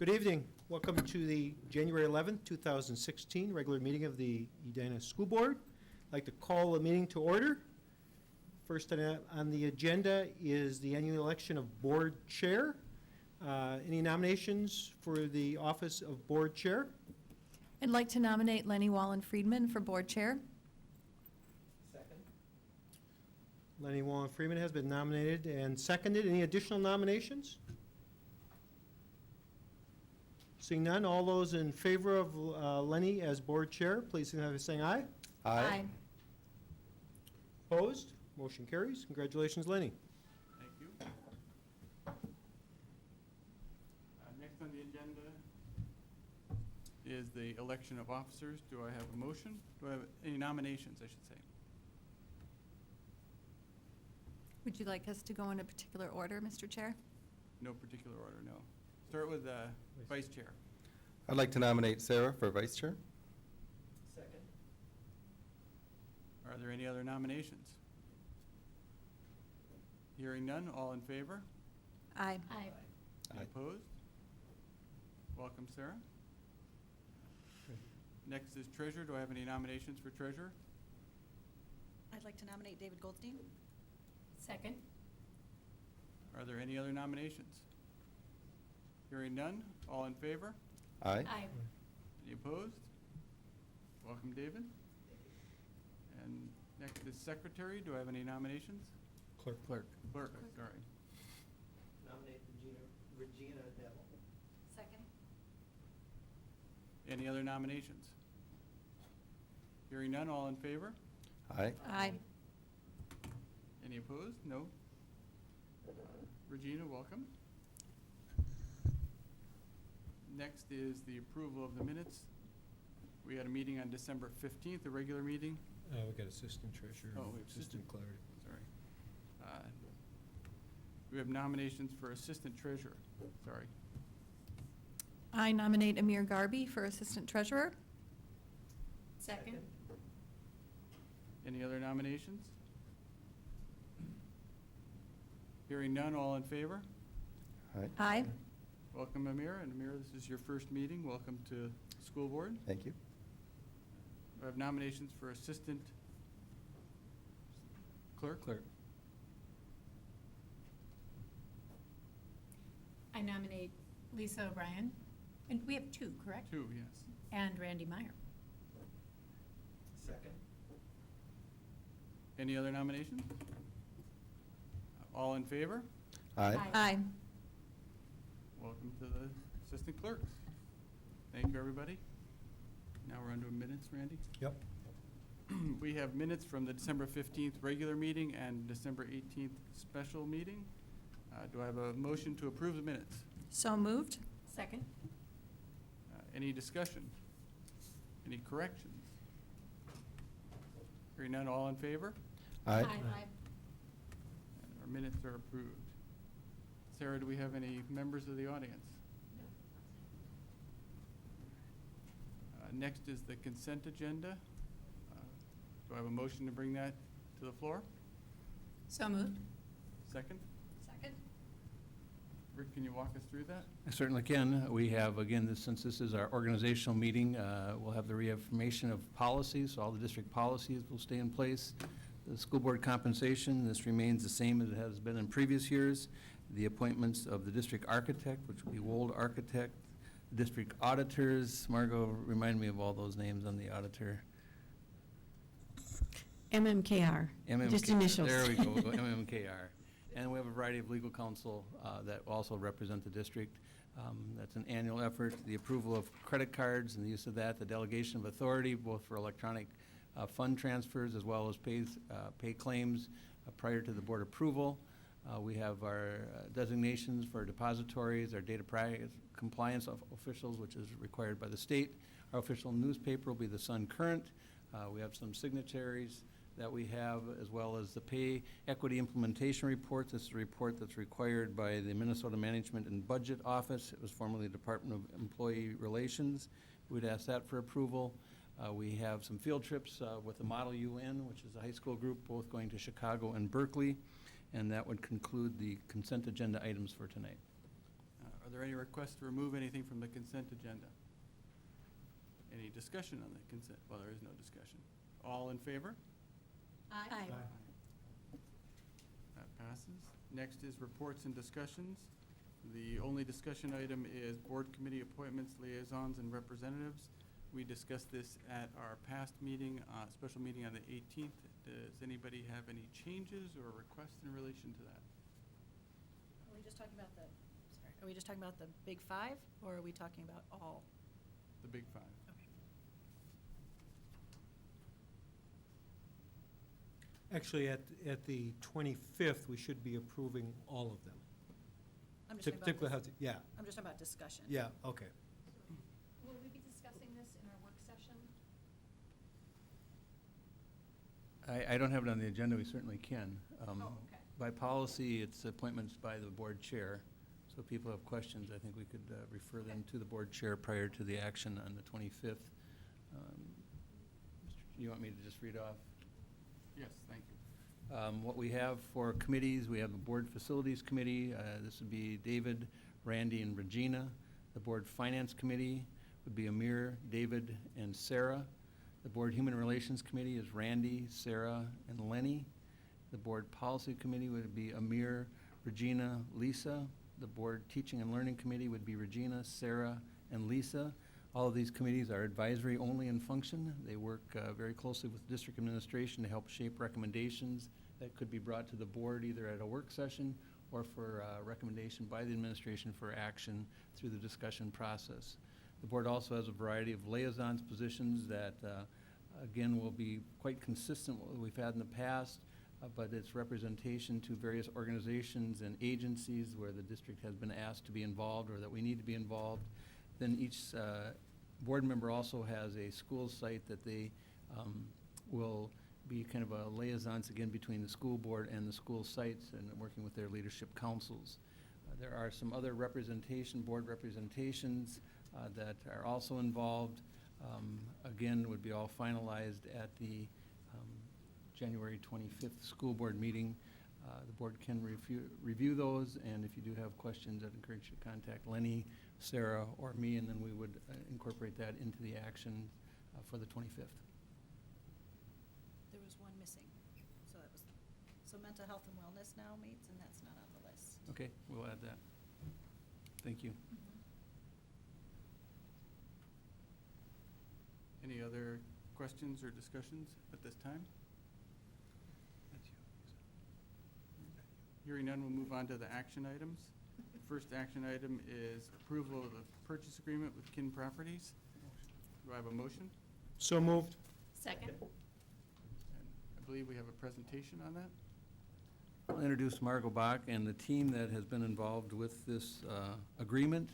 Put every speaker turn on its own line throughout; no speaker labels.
Good evening. Welcome to the January 11th, 2016 regular meeting of the Edina School Board. I'd like to call the meeting to order. First on the agenda is the annual election of Board Chair. Any nominations for the office of Board Chair?
I'd like to nominate Leny Wallen-Friedman for Board Chair.
Second. Leny Wallen-Friedman has been nominated and seconded. Any additional nominations? Seeing none, all those in favor of Leny as Board Chair, please signify by saying aye.
Aye.
Opposed? Motion carries. Congratulations, Leny.
Thank you. Next on the agenda is the election of officers. Do I have a motion? Do I have any nominations, I should say?
Would you like us to go in a particular order, Mr. Chair?
No particular order, no. Start with Vice Chair.
I'd like to nominate Sarah for Vice Chair.
Second.
Are there any other nominations? Hearing none, all in favor?
Aye.
Any
Aye.
opposed? Welcome, Sarah. Next is Treasurer. Do I have any nominations for Treasurer?
I'd like to nominate David Goldstein.
Second.
Are there any other nominations? Hearing none, all in favor?
Aye.
Any opposed? Welcome, David. And next is Secretary. Do I have any nominations?
Clerk.
Clerk, sorry.
Nominate Regina Neville.
Second.
Any other nominations? Hearing none, all in favor?
Aye.
Aye.
Any opposed? No. Regina, welcome. Next is the approval of the minutes. We had a meeting on December 15th, a regular meeting.
We've got Assistant Treasurer.
Oh, we have
Assistant Clerk.
Sorry. We have nominations for Assistant Treasurer. Sorry.
I nominate Amir Gharbi for Assistant Treasurer.
Second.
Any other nominations? Hearing none, all in favor?
Aye.
Aye.
Welcome, Amir. And Amir, this is your first meeting. Welcome to the school board.
Thank you.
I have nominations for Assistant Clerk.
I nominate Lisa O'Brien. And we have two, correct?
Two, yes.
And Randy Meyer.
Second.
Any other nominations? All in favor?
Aye.
Aye.
Welcome to the Assistant Clerks. Thank you, everybody. Now we're on to minutes, Randy.
Yep.
We have minutes from the December 15th regular meeting and December 18th special meeting. Do I have a motion to approve the minutes?
So moved.
Second.
Any discussion? Any corrections? Hearing none, all in favor?
Aye.
Aye.
Our minutes are approved. Sarah, do we have any members of the audience? Next is the consent agenda. Do I have a motion to bring that to the floor?
So moved.
Second?
Second.
Rick, can you walk us through that?
I certainly can. We have, again, since this is our organizational meeting, we'll have the reaffirmation of policies, so all the district policies will stay in place. The school board compensation, this remains the same as it has been in previous years. The appointments of the district architect, which will be Wold Architect, district auditors. Margot, remind me of all those names on the auditor.
MMKR. Just initials.
There we go, we'll go MMKR. And we have a variety of legal counsel that also represent the district. That's an annual effort. The approval of credit cards and the use of that, the delegation of authority, both for electronic fund transfers as well as pay claims prior to the board approval. We have our designations for depositories, our data compliance officials, which is required by the state. Our official newspaper will be the Sun Current. We have some signatories that we have, as well as the pay equity implementation report. This is a report that's required by the Minnesota Management and Budget Office. It was formerly the Department of Employee Relations. We'd ask that for approval. We have some field trips with the Model UN, which is a high school group, both going to Chicago and Berkeley. And that would conclude the consent agenda items for tonight.
Are there any requests to remove anything from the consent agenda? Any discussion on the consent? Well, there is no discussion. All in favor?
Aye.
That passes. Next is reports and discussions. The only discussion item is board committee appointments, liaisons, and representatives. We discussed this at our past meeting, special meeting on the 18th. Does anybody have any changes or requests in relation to that?
Are we just talking about are we just talking about the big five, or are we talking about all?
The big five.
Okay.
Actually, at the 25th, we should be approving all of them.
I'm just talking
Particularly
about,
how, yeah,
I'm just talking about discussion.
yeah, okay.
Will we be discussing this in our work session?
I don't have it on the agenda, we certainly can.
Okay.
By policy, it's appointments by the board chair. So if people have questions, I think we could refer them to the board chair prior to the action on the 25th. You want me to just read off?
Yes, thank you.
What we have for committees, we have the Board Facilities Committee. This would be David, Randy, and Regina. The Board Finance Committee would be Amir, David, and Sarah. The Board Human Relations Committee is Randy, Sarah, and Leny. The Board Policy Committee would be Amir, Regina, Lisa. The Board Teaching and Learning Committee would be Regina, Sarah, and Lisa. All of these committees are advisory only in function. They work very closely with district administration to help shape recommendations that could be brought to the board either at a work session or for recommendation by the administration for action through the discussion process. The board also has a variety of liaisons positions that, again, will be quite consistent with what we've had in the past, but it's representation to various organizations and agencies where the district has been asked to be involved or that we need to be involved. Then each board member also has a school site that they will be kind of a liaisons again between the school board and the school sites and working with their leadership councils. There are some other board representations that are also involved. Again, would be all finalized at the January 25th school board meeting. The board can review those, and if you do have questions, I'd encourage you to contact Leny, Sarah, or me, and then we would incorporate that into the action for the 25th.
There was one missing. So mental health and wellness now meets, and that's not on the list.
Okay, we'll add that. Thank you.
Any other questions or discussions at this time? Hearing none, we'll move on to the action items. First action item is approval of the purchase agreement with Kin Properties. Do I have a motion?
So moved.
Second.
And I believe we have a presentation on that.
I'll introduce Margot Bach and the team that has been involved with this agreement.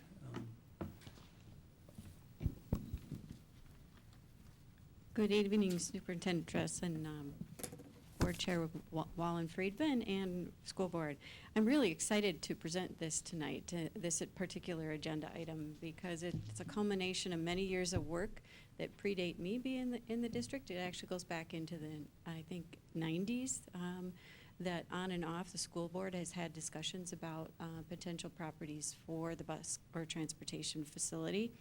Good evening, Superintendent Dress and Board Chair Wallen-Friedman and School Board. I'm really excited to present this tonight, this particular agenda item, because it's a culmination of many years of work that predate me being in the district. It actually goes back into the, I think, 90s, that on and off the school board has had discussions about potential properties for the bus or transportation facility.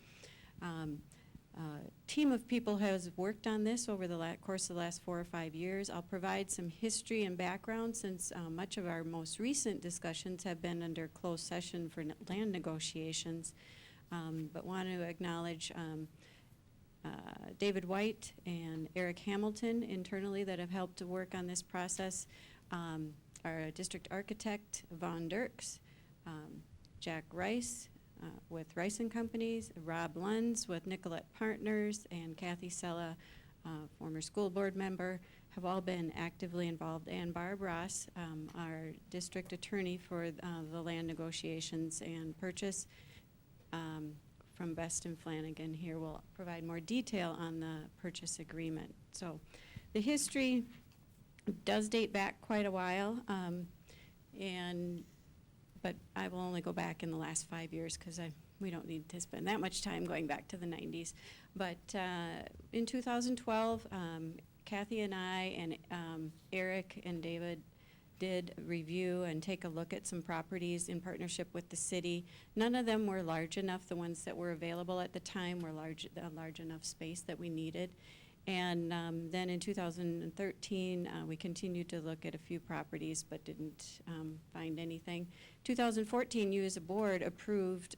Team of people has worked on this over the course of the last 4 or 5 years. I'll provide some history and background since much of our most recent discussions have been under closed session for land negotiations, but want to acknowledge David White and Eric Hamilton internally that have helped to work on this process. Our district architect, Von Dirks, Jack Rice, with Rice and Companies, Rob Lunds with Nicolette Partners, and Kathy Sella, former school board member, have all been actively involved, and Barb Ross, our district attorney for the land negotiations and purchase from Best and Flanagan here will provide more detail on the purchase agreement. So the history does date back quite a while, but I will only go back in the last 5 years because we don't need to spend that much time going back to the 90s. But in 2012, Kathy and I and Eric and David did review and take a look at some properties in partnership with the city. None of them were large enough. The ones that were available at the time were a large enough space that we needed. And then in 2013, we continued to look at a few properties but didn't find anything. 2014, you as a board approved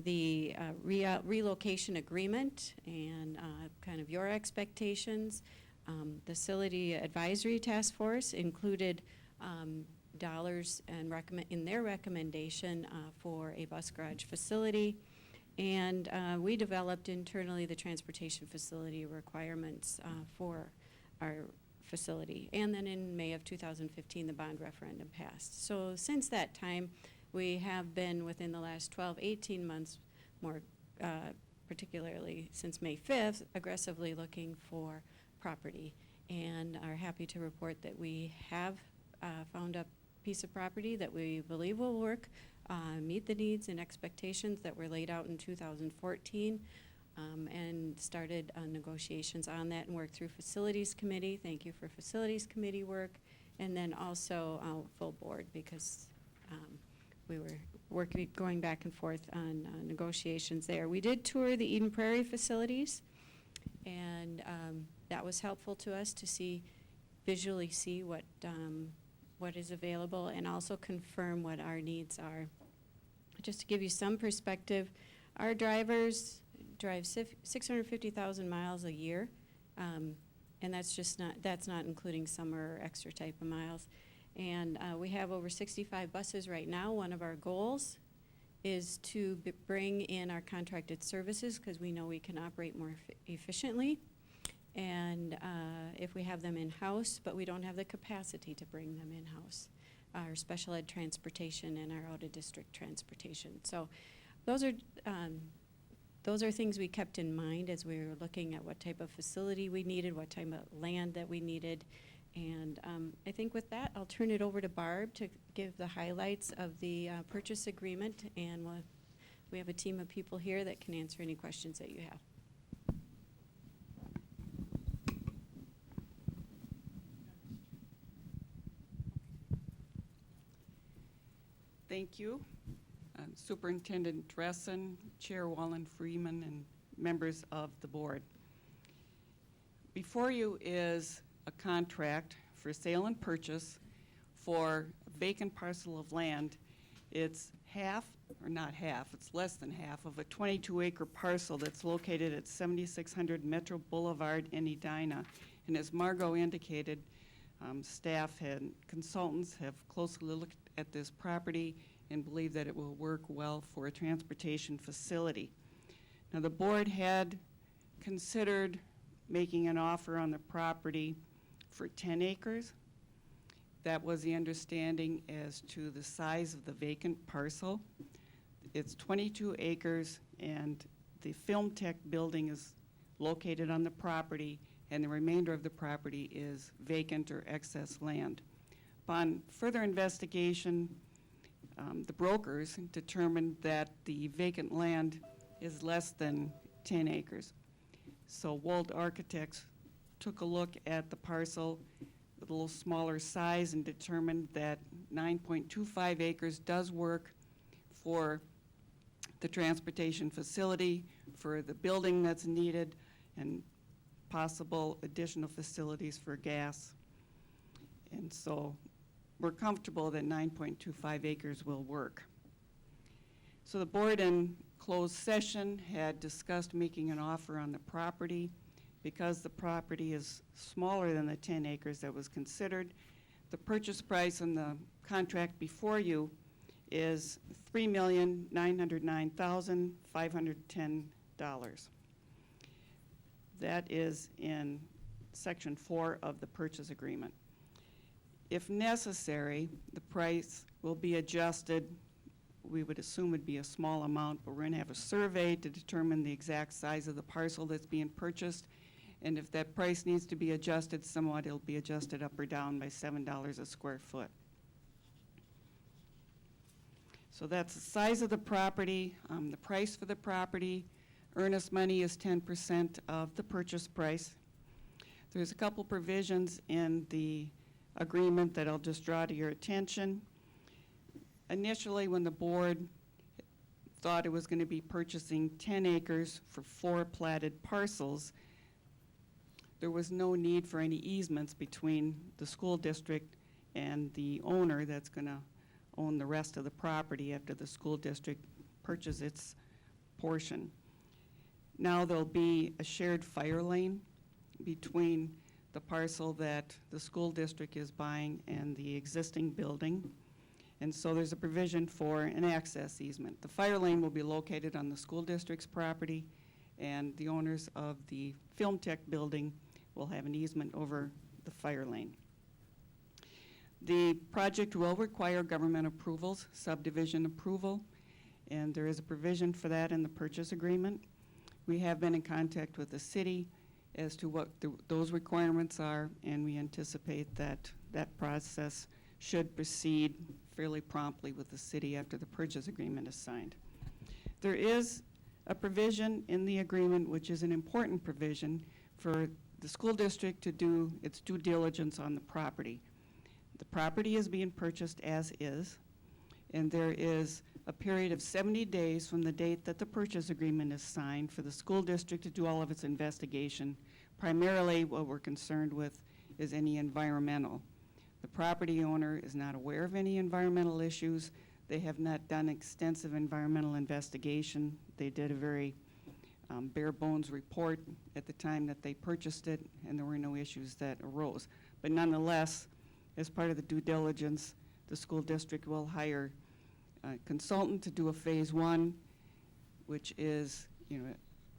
the relocation agreement and kind of your expectations. Facility Advisory Task Force included dollars and in their recommendation for a bus garage facility. And we developed internally the transportation facility requirements for our facility. And then in May of 2015, the bond referendum passed. So since that time, we have been within the last 12, 18 months, more particularly since May 5th, aggressively looking for property, and are happy to report that we have found a piece of property that we believe will work, meet the needs and expectations that were laid out in 2014, and started negotiations on that and worked through Facilities Committee. Thank you for Facilities Committee work, and then also full board, because we were going back and forth on negotiations there. We did tour the Eden Prairie facilities, and that was helpful to us to visually see what is available and also confirm what our needs are. Just to give you some perspective, our drivers drive 650,000 miles a year, and that's not including summer or extra type of miles. And we have over 65 buses right now. One of our goals is to bring in our contracted services, because we know we can operate more efficiently. And if we have them in-house, but we don't have the capacity to bring them in-house, our special ed transportation and our out-of-district transportation. So those are things we kept in mind as we were looking at what type of facility we needed, what type of land that we needed. And I think with that, I'll turn it over to Barb to give the highlights of the purchase agreement, and we have a team of people here that can answer any questions that you have.
Thank you. Superintendent Dressen, Chair Wallen-Friedman, and members of the board. Before you is a contract for sale and purchase for a vacant parcel of land. It's it's less than half of a 22-acre parcel that's located at 7600 Metro Boulevard in Edina. And as Margot indicated, staff and consultants have closely looked at this property and believe that it will work well for a transportation facility. Now, the board had considered making an offer on the property for 10 acres. That was the understanding as to the size of the vacant parcel. It's 22 acres, and the Film Tech building is located on the property, and the remainder of the property is vacant or excess land. Upon further investigation, the brokers determined that the vacant land is less than 10 acres. So Wold Architects took a look at the parcel with a little smaller size and determined that 9.25 acres does work for the transportation facility, for the building that's needed, and possible additional facilities for gas. And so we're comfortable that 9.25 acres will work. So the board in closed session had discussed making an offer on the property. Because the property is smaller than the 10 acres that was considered, the purchase price on the contract before you is $3,909,510. That is in Section 4 of the purchase agreement. If necessary, the price will be adjusted. We would assume it'd be a small amount, but we're going to have a survey to determine the exact size of the parcel that's being purchased. And if that price needs to be adjusted somewhat, it'll be adjusted up or down by $7 a square foot. So that's the size of the property, the price for the property. Earnest money is 10% of the purchase price. There's a couple provisions in the agreement that I'll just draw to your attention. Initially, when the board thought it was going to be purchasing 10 acres for 4 platted parcels, there was no need for any easements between the school district and the owner that's going to own the rest of the property after the school district purchases its portion. Now there'll be a shared fire lane between the parcel that the school district is buying and the existing building. And so there's a provision for an access easement. The fire lane will be located on the school district's property, and the owners of the Film Tech building will have an easement over the fire lane. The project will require government approvals, subdivision approval, and there is a provision for that in the purchase agreement. We have been in contact with the city as to what those requirements are, and we anticipate that that process should proceed fairly promptly with the city after the purchase agreement is signed. There is a provision in the agreement, which is an important provision, for the school district to do its due diligence on the property. The property is being purchased as is, and there is a period of 70 days from the date that the purchase agreement is signed for the school district to do all of its investigation. Primarily, what we're concerned with is any environmental. The property owner is not aware of any environmental issues. They have not done extensive environmental investigation. They did a very bare bones report at the time that they purchased it, and there were no issues that arose. But nonetheless, as part of the due diligence, the school district will hire a consultant to do a phase 1, which is,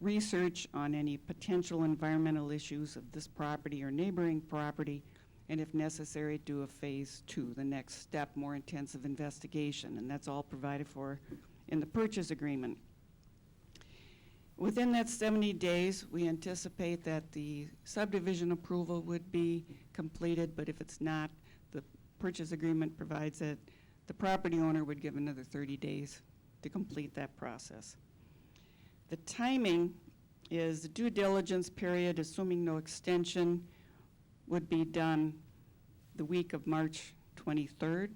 research on any potential environmental issues of this property or neighboring property, and if necessary, do a phase 2, the next step, more intensive investigation, and that's all provided for in the purchase agreement. Within that 70 days, we anticipate that the subdivision approval would be completed, but if it's not, the purchase agreement provides that the property owner would give another 30 days to complete that process. The timing is the due diligence period, assuming no extension, would be done the week of March 23rd,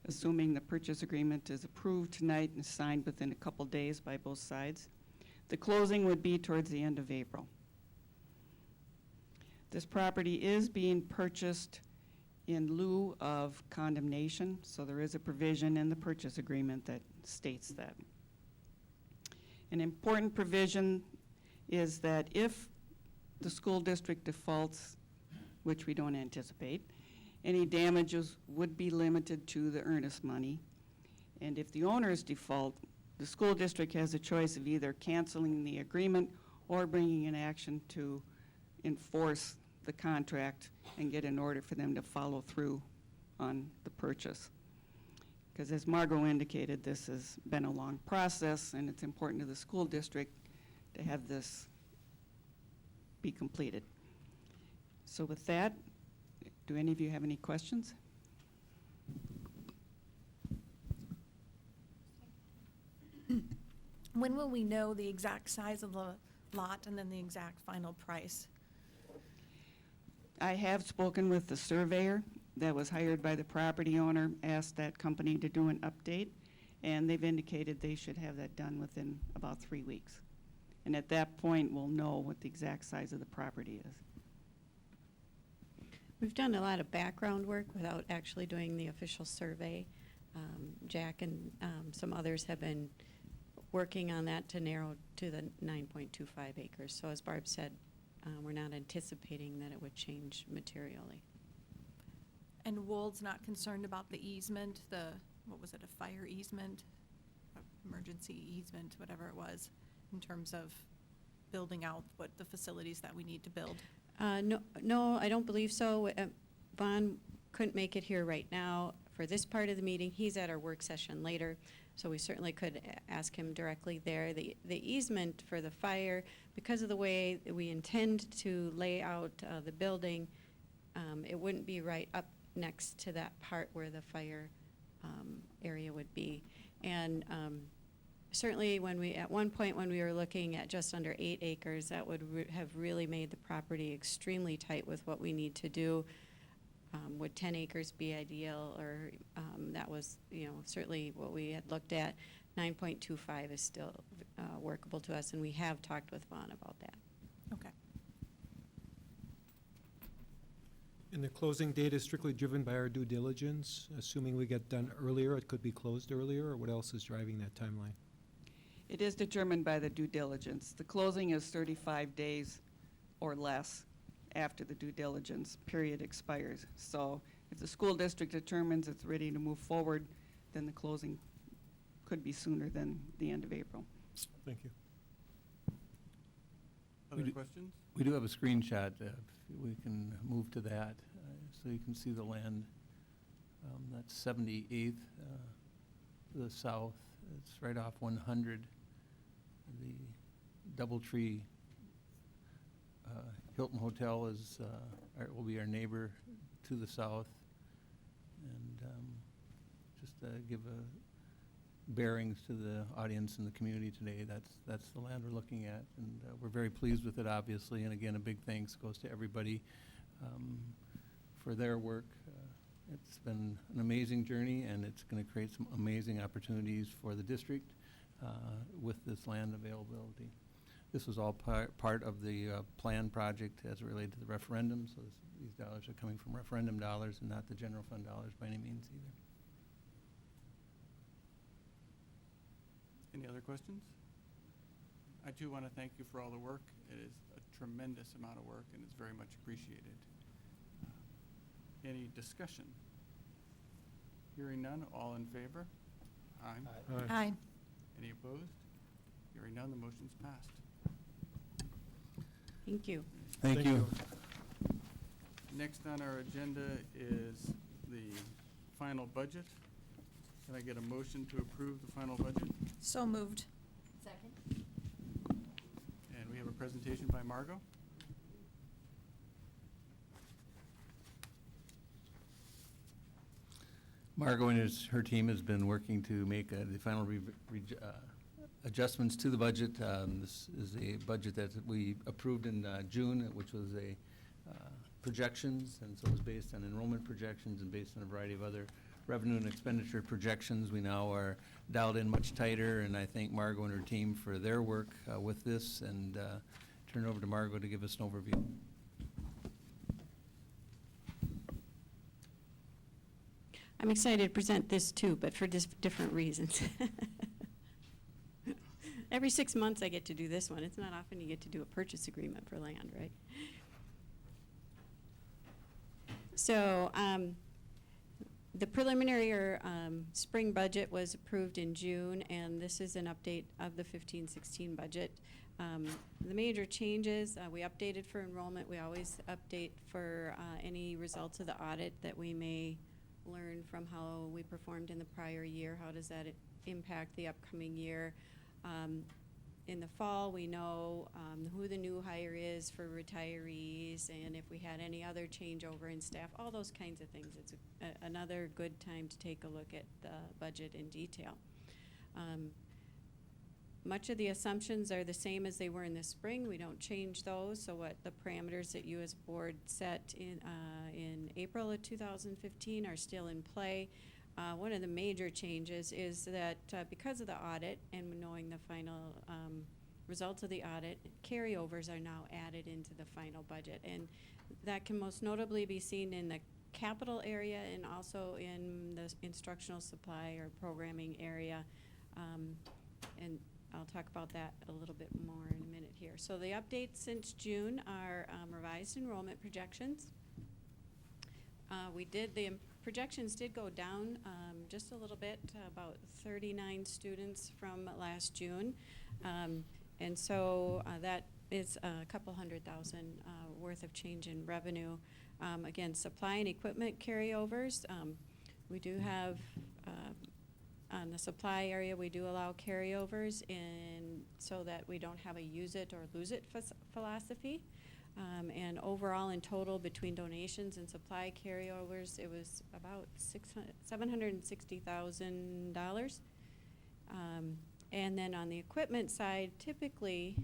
assuming the purchase agreement is approved tonight and signed within a couple days by both sides. The closing would be towards the end of April. This property is being purchased in lieu of condemnation, so there is a provision in the purchase agreement that states that. An important provision is that if the school district defaults, which we don't anticipate, any damages would be limited to the earnest money. And if the owners default, the school district has a choice of either canceling the agreement or bringing an action to enforce the contract and get an order for them to follow through on the purchase. Because as Margot indicated, this has been a long process, and it's important to the school district to have this be completed. So with that, do any of you have any questions?
When will we know the exact size of the lot and then the exact final price?
I have spoken with the surveyor that was hired by the property owner, asked that company to do an update, and they've indicated they should have that done within about 3 weeks. And at that point, we'll know what the exact size of the property is.
We've done a lot of background work without actually doing the official survey. Jack and some others have been working on that to narrow to the 9.25 acres. So as Barb said, we're not anticipating that it would change materially.
And Wold's not concerned about the easement, what was it, a fire easement, emergency easement, whatever it was, in terms of building out what the facilities that we need to build?
No, I don't believe so. Vaughn couldn't make it here right now for this part of the meeting. He's at our work session later, so we certainly could ask him directly there. The easement for the fire, because of the way that we intend to lay out the building, it wouldn't be right up next to that part where the fire area would be. And certainly at one point when we were looking at just under 8 acres, that would have really made the property extremely tight with what we need to do. would 10 acres be ideal, or that was, certainly what we had looked at. 9.25 is still workable to us, and we have talked with Vaughn about that.
Okay.
And the closing date is strictly driven by our due diligence, assuming we get done earlier, it could be closed earlier, or what else is driving that timeline?
It is determined by the due diligence. The closing is 35 days or less after the due diligence period expires. So if the school district determines it's ready to move forward, then the closing could be sooner than the end of April.
Thank you.
Other
do-
questions?
We do have a screenshot, if we can move to that, so you can see the land. That's 78th to the south. It's right off 100. The Doubletree Hilton Hotel will be our neighbor to the south. And just to give bearings to the audience and the community today, that's the land we're looking at. And we're very pleased with it, obviously. And again, a big thanks goes to everybody for their work. It's been an amazing journey, and it's going to create some amazing opportunities for the district with this land availability. This was all part of the plan project as it related to the referendum, so these dollars are coming from referendum dollars and not the general fund dollars by any means either.
Any other questions? I too want to thank you for all the work. It is a tremendous amount of work, and it's very much appreciated. Any discussion? Hearing none, all in favor? Aye.
Aye.
Any opposed? Hearing none, the motion's passed.
Thank you.
Thank you.
Next on our agenda is the final budget. Can I get a motion to approve the final budget?
So moved.
Second?
And we have a presentation by Margot.
Margot and her team has been working to make the final adjustments to the budget. This is a budget that we approved in June, which was a projections, and so it was based on enrollment projections and based on a variety of other revenue and expenditure projections. We now are dialed in much tighter, and I thank Margot and her team for their work with this, and turn it over to Margot to give us an overview.
I'm excited to present this too, but for different reasons. Every 6 months I get to do this one. It's not often you get to do a purchase agreement for land, right? So the preliminary or spring budget was approved in June, and this is an update of the 15-16 budget. The major changes, we updated for enrollment. We always update for any results of the audit that we may learn from how we performed in the prior year. How does that impact the upcoming year? In the fall, we know who the new hire is for retirees, and if we had any other changeover in staff, all those kinds of things. It's another good time to take a look at the budget in detail. Much of the assumptions are the same as they were in the spring. We don't change those, so what the parameters that you as board set in April of 2015 are still in play. One of the major changes is that because of the audit and knowing the final results of the audit, carryovers are now added into the final budget. And that can most notably be seen in the capital area and also in the instructional supply or programming area. And I'll talk about that a little bit more in a minute here. So the updates since June are revised enrollment projections. The projections did go down just a little bit, about 39 students from last June. And so that is a couple $100,000 worth of change in revenue. Again, supply and equipment carryovers. We do have, on the supply area, we do allow carryovers so that we don't have a use it or lose it philosophy. And overall, in total, between donations and supply carryovers, it was about $760,000. And then on the equipment side, typically,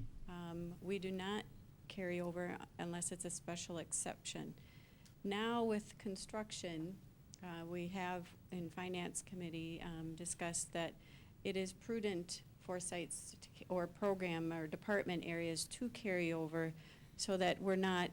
we do not carry over unless it's a special exception. Now with construction, we have in Finance Committee discussed that it is prudent for sites or program or department areas to carry over so that we're not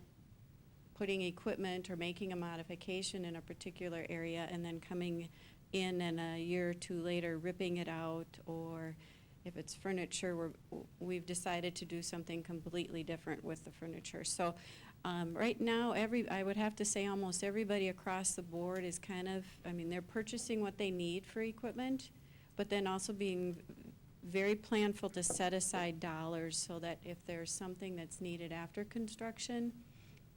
putting equipment or making a modification in a particular area and then coming in and a year or two later ripping it out, or if it's furniture, we've decided to do something completely different with the furniture. So right now, I would have to say almost everybody across the board is kind of, they're purchasing what they need for equipment, but then also being very planful to set aside dollars so that if there's something that's needed after construction,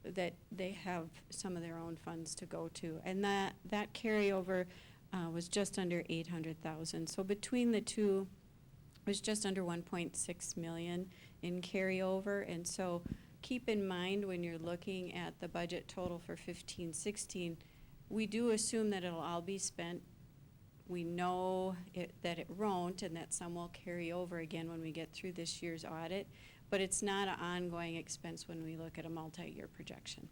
that they have some of their own funds to go to. And that carryover was just under 800,000. So between the two, it was just under 1.6 million in carryover. And so keep in mind when you're looking at the budget total for 15-16, we do assume that it'll all be spent. We know that it won't, and that some will carry over again when we get through this year's audit, but it's not an ongoing expense when we look at a multi-year projection.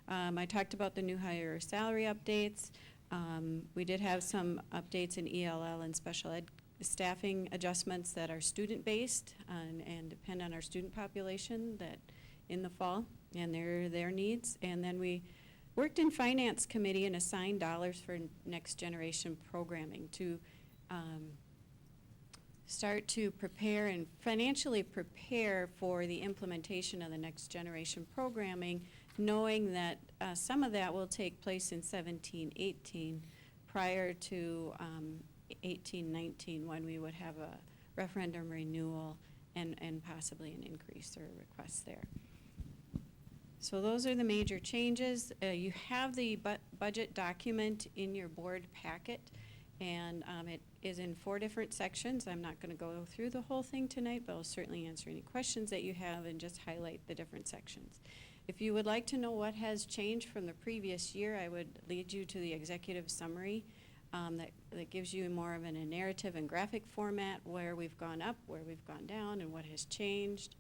I talked about the new hire salary updates. We did have some updates in ELL and special ed staffing adjustments that are student-based and depend on our student population that in the fall and their needs. And then we worked in Finance Committee and assigned dollars for next generation programming to start to prepare and financially prepare for the implementation of the next generation programming, knowing that some of that will take place in 17-18 prior to 18-19 when we would have a referendum renewal and possibly an increase or request there. So those are the major changes. You have the budget document in your board packet, and it is in 4 different sections. I'm not going to go through the whole thing tonight, but I'll certainly answer any questions that you have and just highlight the different sections. If you would like to know what has changed from the previous year, I would lead you to the executive summary that gives you more of a narrative and graphic format where we've gone up, where we've gone down, and what has changed.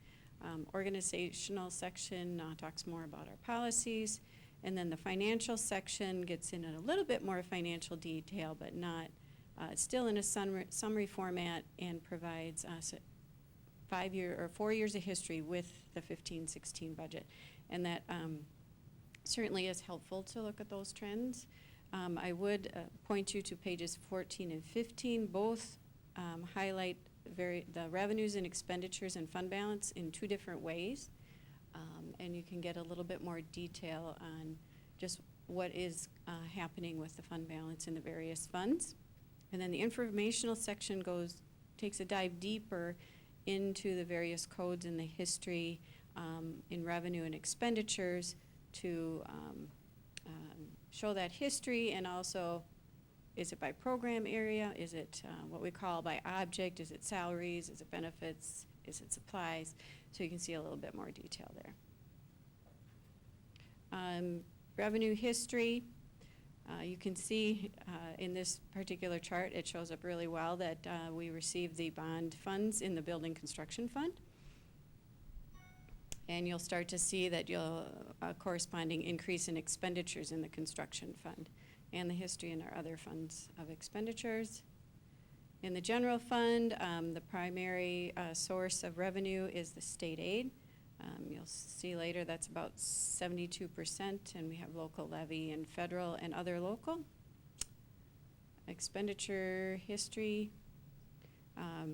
Organizational section talks more about our policies, and then the financial section gets in a little bit more financial detail, but not still in a summary format, and provides 4 years of history with the 15-16 budget, and that certainly is helpful to look at those trends. I would point you to pages 14 and 15. Both highlight the revenues and expenditures and fund balance in 2 different ways. And you can get a little bit more detail on just what is happening with the fund balance in the various funds. And then the informational section takes a dive deeper into the various codes and the history in revenue and expenditures to show that history, and also is it by program area, is it what we call by object, is it salaries, is it benefits, is it supplies, so you can see a little bit more detail there. Revenue history, you can see in this particular chart, it shows up really well that we received the bond funds in the building construction fund. And you'll start to see that corresponding increase in expenditures in the construction fund, and the history in our other funds of expenditures. In the general fund, the primary source of revenue is the state aid. You'll see later that's about 72%, and we have local levy and federal and other local. Expenditure history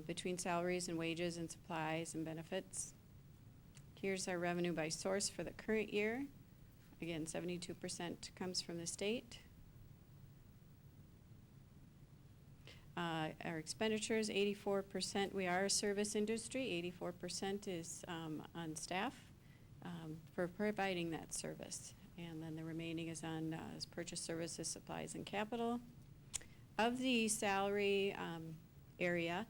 between salaries and wages and supplies and benefits. Here's our revenue by source for the current year. Again, 72% comes from the state. Our expenditures, 84%, we are a service industry, 84% is on staff for providing that service. And then the remaining is on purchase services, supplies, and capital. Of the salary area,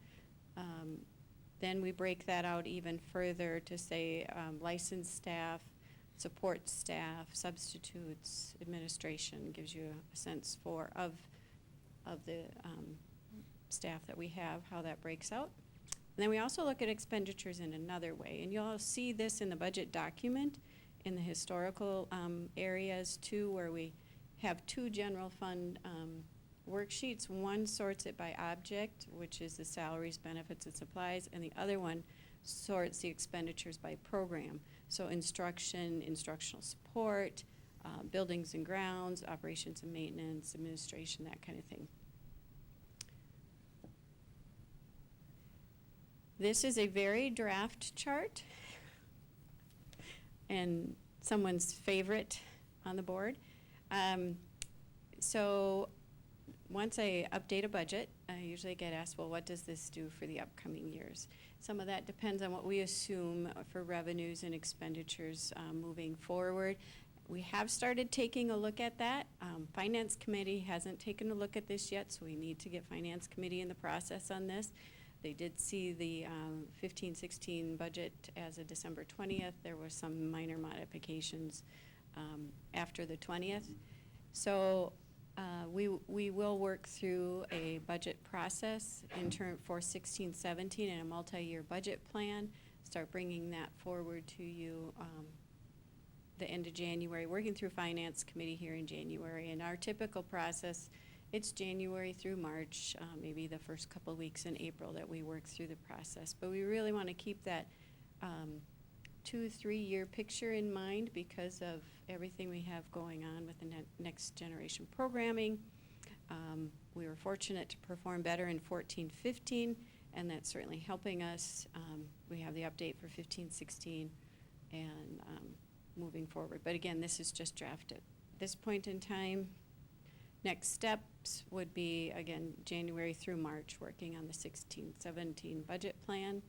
then we break that out even further to say licensed staff, support staff, substitutes, administration, gives you a sense of the staff that we have, how that breaks out. And then we also look at expenditures in another way, and you'll see this in the budget document, in the historical areas too, where we have two general fund worksheets. One sorts it by object, which is the salaries, benefits, and supplies, and the other one sorts the expenditures by program. So instruction, instructional support, buildings and grounds, operations and maintenance, administration, that kind of thing. This is a very draft chart and someone's favorite on the board. So once I update a budget, I usually get asked, well, what does this do for the upcoming years? Some of that depends on what we assume for revenues and expenditures moving forward. We have started taking a look at that. Finance Committee hasn't taken a look at this yet, so we need to get Finance Committee in the process on this. They did see the 15-16 budget as of December 20th. There were some minor modifications after the 20th. So we will work through a budget process for 16-17 and a multi-year budget plan. Start bringing that forward to you the end of January, working through Finance Committee here in January. And our typical process, it's January through March, maybe the first couple weeks in April that we work through the process. But we really want to keep that 2-3 year picture in mind because of everything we have going on with the next generation programming. We were fortunate to perform better in 14-15, and that's certainly helping us. We have the update for 15-16 and moving forward. But again, this is just drafted. At this point in time, next steps would be, again, January through March, working on the 16-17 budget plan.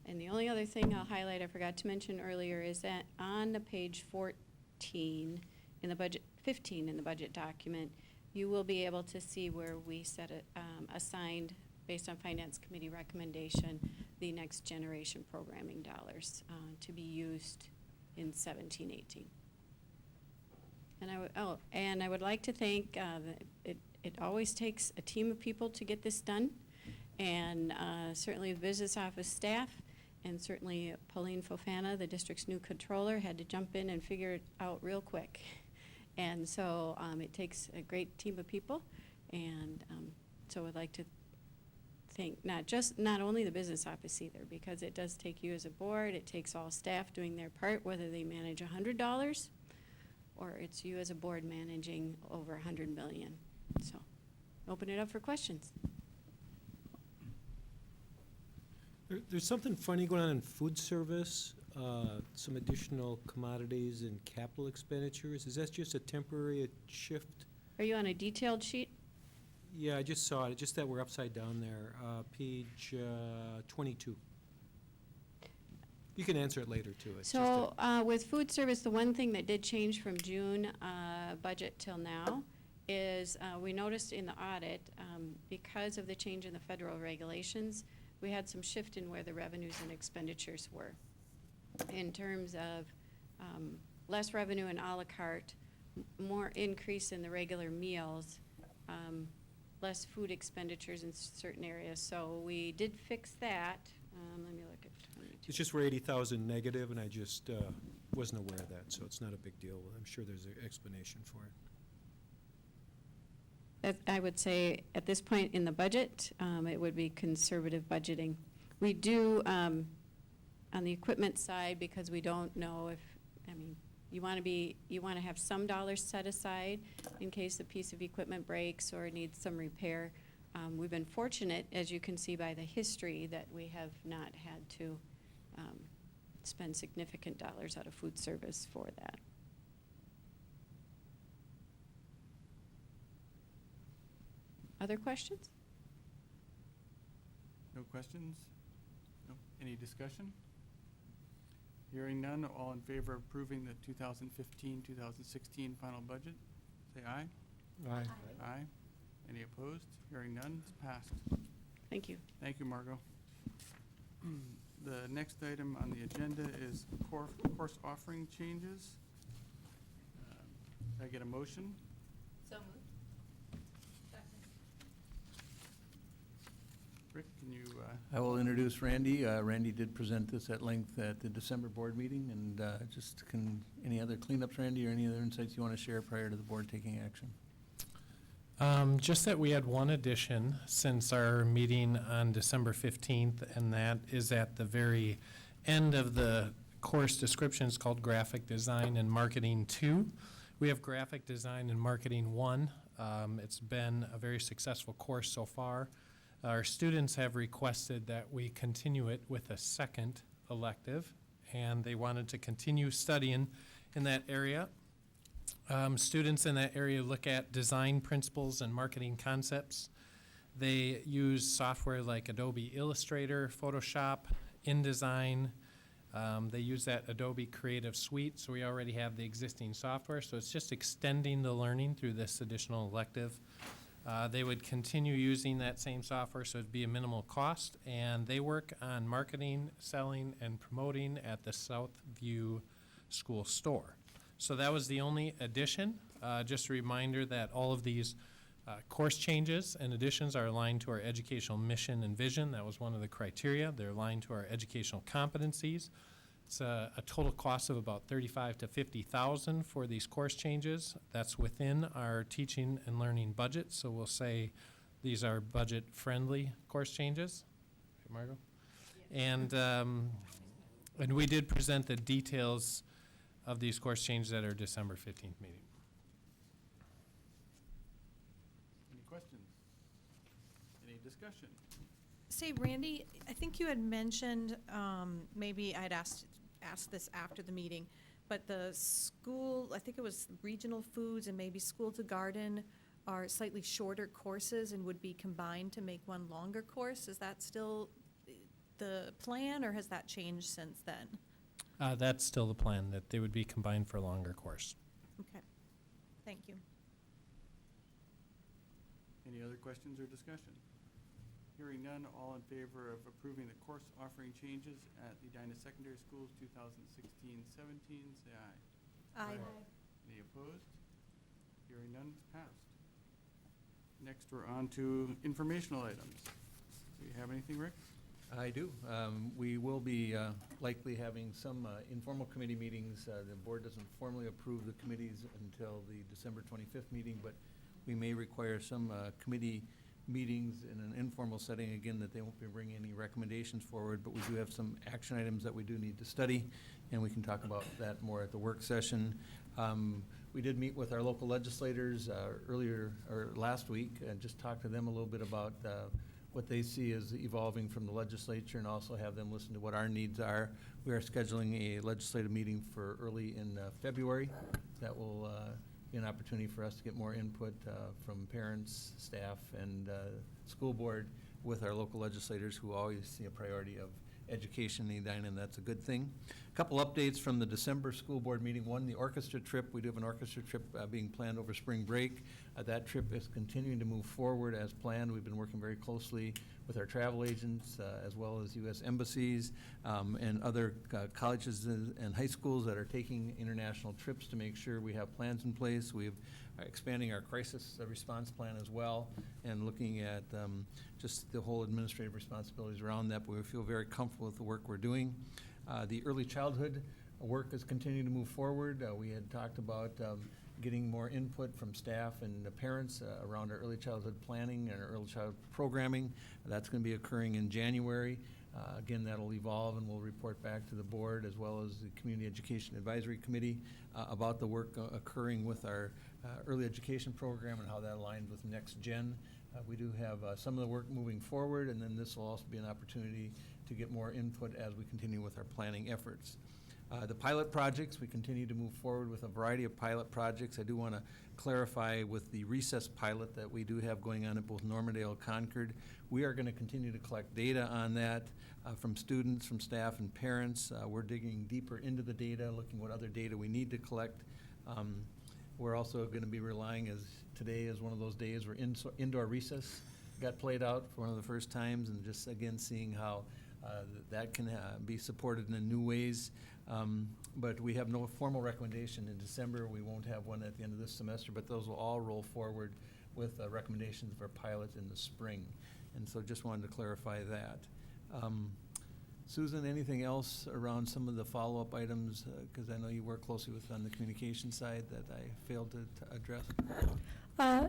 And the only other thing I'll highlight, I forgot to mention earlier, is that on the page 14 in the budget, 15 in the budget document, you will be able to see where we assigned, based on Finance Committee recommendation, the next generation programming dollars to be used in 17-18. And I would like to thank, it always takes a team of people to get this done, and certainly the business office staff, and certainly Pauline Fofana, the district's new controller, had to jump in and figure it out real quick. And so it takes a great team of people, and so I'd like to thank not only the business office either, because it does take you as a board, it takes all staff doing their part, whether they manage $100 or it's you as a board managing over $100 million. So open it up for questions.
There's something funny going on in food service, some additional commodities and capital expenditures. Is that just a temporary shift?
Are you on a detailed sheet?
Yeah, I just saw it, just that we're upside down there, page 22. You can answer it later, too. It's
So with food service, the one thing that did change from June budget till now is we noticed in the audit, because of the change in the federal regulations, we had some shift in where the revenues and expenditures were. In terms of less revenue in a la carte, more increase in the regular meals, less food expenditures in certain areas. So we did fix that. Let me look at 22.
It's just we're 80,000 negative, and I just wasn't aware of that, so it's not a big deal. I'm sure there's an explanation for it.
I would say at this point in the budget, it would be conservative budgeting. We do, on the equipment side, because we don't know if, you want to have some dollars set aside in case a piece of equipment breaks or needs some repair. We've been fortunate, as you can see by the history, that we have not had to spend significant dollars out of food service for that. Other questions?
No questions? No. Any discussion? Hearing none, all in favor of approving the 2015-2016 final budget, say aye.
Aye.
Aye. Any opposed? Hearing none, it's passed.
Thank you.
Thank you, Margot. The next item on the agenda is course offering changes. Can I get a motion?
So moved.
Rick, can you
I will introduce Randy. Randy did present this at length at the December board meeting, and any other cleanups, Randy, or any other insights you want to share prior to the board taking action?
Just that we had one addition since our meeting on December 15th, and that is at the very end of the course descriptions called Graphic Design and Marketing 2. We have Graphic Design and Marketing 1. It's been a very successful course so far. Our students have requested that we continue it with a second elective, and they wanted to continue studying in that area. Students in that area look at design principles and marketing concepts. They use software like Adobe Illustrator, Photoshop, InDesign. They use that Adobe Creative Suite, so we already have the existing software, so it's just extending the learning through this additional elective. They would continue using that same software, so it'd be a minimal cost, and they work on marketing, selling, and promoting at the Southview School Store. So that was the only addition. Just a reminder that all of these course changes and additions are aligned to our educational mission and vision. That was one of the criteria. They're aligned to our educational competencies. It's a total cost of about $35,000 to $50,000 for these course changes. That's within our teaching and learning budget, so we'll say these are budget-friendly course changes. Okay, Margot? Yes. And we did present the details of these course changes at our December 15th meeting.
Any questions? Any discussion?
Say, Randy, I think you had mentioned, maybe I'd asked this after the meeting, but the school, I think it was regional foods and maybe school to garden are slightly shorter courses and would be combined to make one longer course. Is that still the plan, or has that changed since then?
That's still the plan, that they would be combined for a longer course.
Okay, thank you.
Any other questions or discussion? Hearing none, all in favor of approving the course offering changes at Edina Secondary Schools 2016-17, say aye.
Aye.
Any opposed? Hearing none, it's passed. Next, we're on to informational items. Do you have anything, Rick?
I do. We will be likely having some informal committee meetings. The board doesn't formally approve the committees until the December 25th meeting, but we may require some committee meetings in an informal setting, again, that they won't be bringing any recommendations forward, but we do have some action items that we do need to study, and we can talk about that more at the work session. We did meet with our local legislators last week and just talked to them a little bit about what they see as evolving from the legislature, and also have them listen to what our needs are. We are scheduling a legislative meeting for early in February. That will be an opportunity for us to get more input from parents, staff, and school board with our local legislators, who always see a priority of education in Edina, and that's a good thing. A couple updates from the December school board meeting. One, the orchestra trip. We do have an orchestra trip being planned over spring break. That trip is continuing to move forward as planned. We've been working very closely with our travel agents, as well as U.S. embassies and other colleges and high schools that are taking international trips to make sure we have plans in place. We've expanding our crisis response plan as well, and looking at just the whole administrative responsibilities around that, but we feel very comfortable with the work we're doing. The early childhood work is continuing to move forward. We had talked about getting more input from staff and the parents around our early childhood planning and our early childhood programming. That's going to be occurring in January. Again, that'll evolve, and we'll report back to the board as well as the Community Education Advisory Committee about the work occurring with our early education program and how that aligns with Next Gen. We do have some of the work moving forward, and then this will also be an opportunity to get more input as we continue with our planning efforts. The pilot projects, we continue to move forward with a variety of pilot projects. I do want to clarify with the recess pilot that we do have going on at both Normandale and Concord. We are going to continue to collect data on that from students, from staff, and parents. We're digging deeper into the data, looking what other data we need to collect. We're also going to be relying, as today is one of those days where indoor recess got played out for one of the first times, and just again seeing how that can be supported in new ways. But we have no formal recommendation in December. We won't have one at the end of this semester, but those will all roll forward with recommendations for pilot in the spring. And so just wanted to clarify that. Susan, anything else around some of the follow-up items? Because I know you work closely with on the communication side that I failed to address.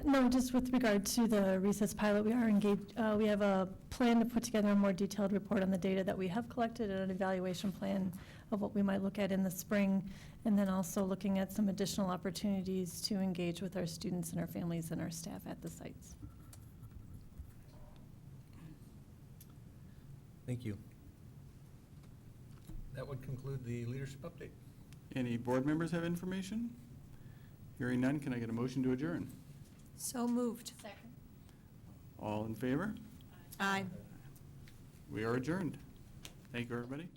No, just with regard to the recess pilot, we are engaged, we have a plan to put together a more detailed report on the data that we have collected and an evaluation plan of what we might look at in the spring, and then also looking at some additional opportunities to engage with our students and our families and our staff at the sites.
Thank you. That would conclude the leadership update.
Any board members have information? Hearing none, can I get a motion to adjourn?
So moved.
Second.
All in favor?
Aye.
We are adjourned. Thank you, everybody.